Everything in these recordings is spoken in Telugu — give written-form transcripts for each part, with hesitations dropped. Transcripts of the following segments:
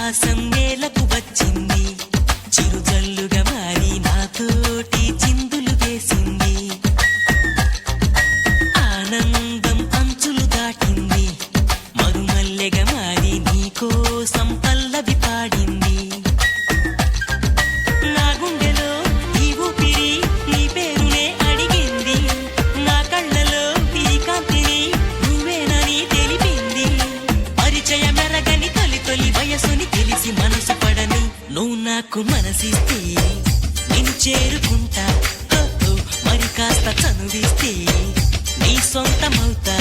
ఆకాశం నేలకు వచ్చింది, చిరుజల్లుగా మారి నాతోటి చిందులు వేసింది. ఆనందం అంచులు దాటింది, మరుమల్లెగా మారి నీకోసం పల్లవి పాడింది. నా గుండెలో ఈ ఊపిరి నీ పేరునే అడిగింది, నా కళ్ళలో ఈ కాంతిని నువ్వేనని తెలిపింది. పరిచయ మెరగని తొలి తొలి వయసుని తెలిసి మనసు పడని నువ్వు నాకు మనసిస్తే నేను చేరుకుంటా. మరి కాస్త చనువిస్తే నీ సొంతమవుతా.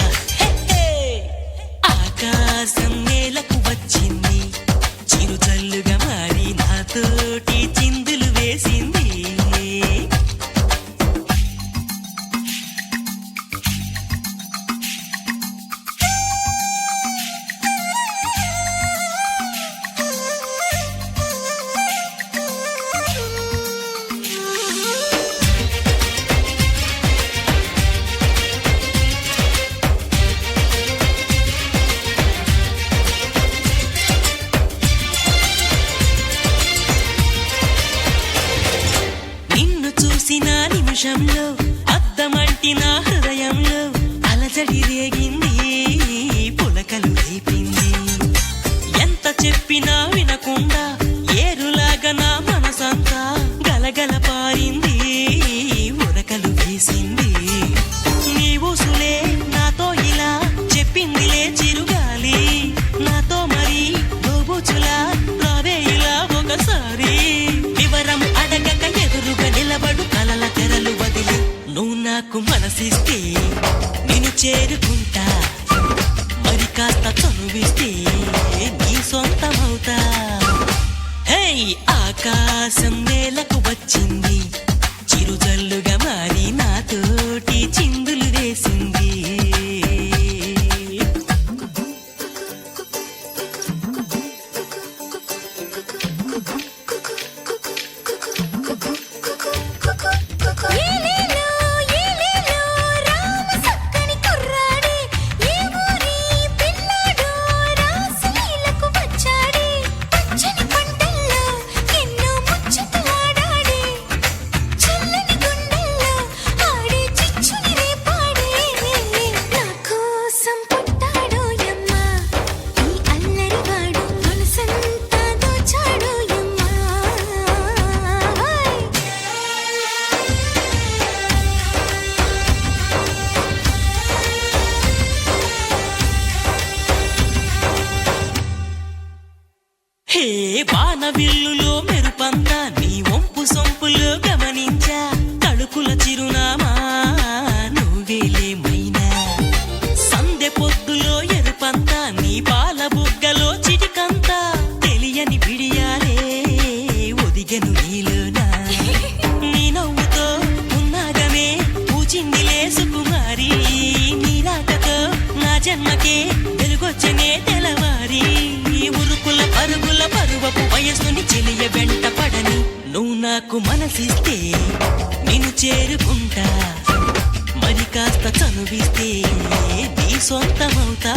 ఆకాశం నేలకు వచ్చింది, చిరుజల్లుగా మారి నాతోటి చిందులు వేసింది. నిన్ను చూసిన నిమిషంలో అద్దమంటి నా హృదయంలో అలజడి రేగింది, పులకలు రేపింది. ఎంత చెప్పినా వినకుండా ఏరులాగా నా మనసంతా గలగల పారింది, ఉరకలు వేసింది. నీ ఊసులే నాతో ఇలా చెప్పిందిలే చిరుగాలి, నాతో మరి దోబుచులా రావే ఇలా ఒకసారి. వివరం అడగక ఎదురుగా నిలబడు కలల తెరలు వదిలి నువ్వు నాకు మనసిస్తే నేను చేరుకుంటా. మరి కాస్త చనువిస్తే నీ సొంతమవుతా. హే, ఆకాశం నేలకు వచ్చింది, చిరుజల్లుగా మారి నాతోటి చిందులు వేసింది. ఏలేలో ఏలేలో రామ సక్కని కుర్రాడే, ఏ ఊరి పిల్లాడో రాసలీలకు వచ్చాడే. పచ్చని పంటల్లో ఎన్నో ముచ్చటలాడాడే, చల్లని గుండెల్లో ఆడే చిచ్చుని రేపాడే. నా కోసం పుట్టాడో యమ్మ ఈ అల్లరివాడు, మనసంతా దోచాడో యమ్మ. హే, వానవిల్లులో మెరుపంతా నీ వంపు సొంపులో గమనించా. తడుకుల చిరునామా నువ్వేలేమైనా, సందె పొద్దులో ఎరుపంతా నీ పాల బుగ్గలో చిటికంతా. తెలియని బిడియాలే ఒదిగెను నీలోనా, నీ నవ్వుతో ఉన్నాగమే పూచిందిలే సుకుమారి. నీ రాకతో నా జన్మకే వెలుగొచ్చనే తెలవారి. ఉరుకుల పరుగుల పరువపు వయస్సుని చెలియ వెంట పడని నువ్వు నాకు మనసిస్తే నేను చేరుకుంటా. మరి కాస్త చనువిస్తే నీ సొంతమవుతా.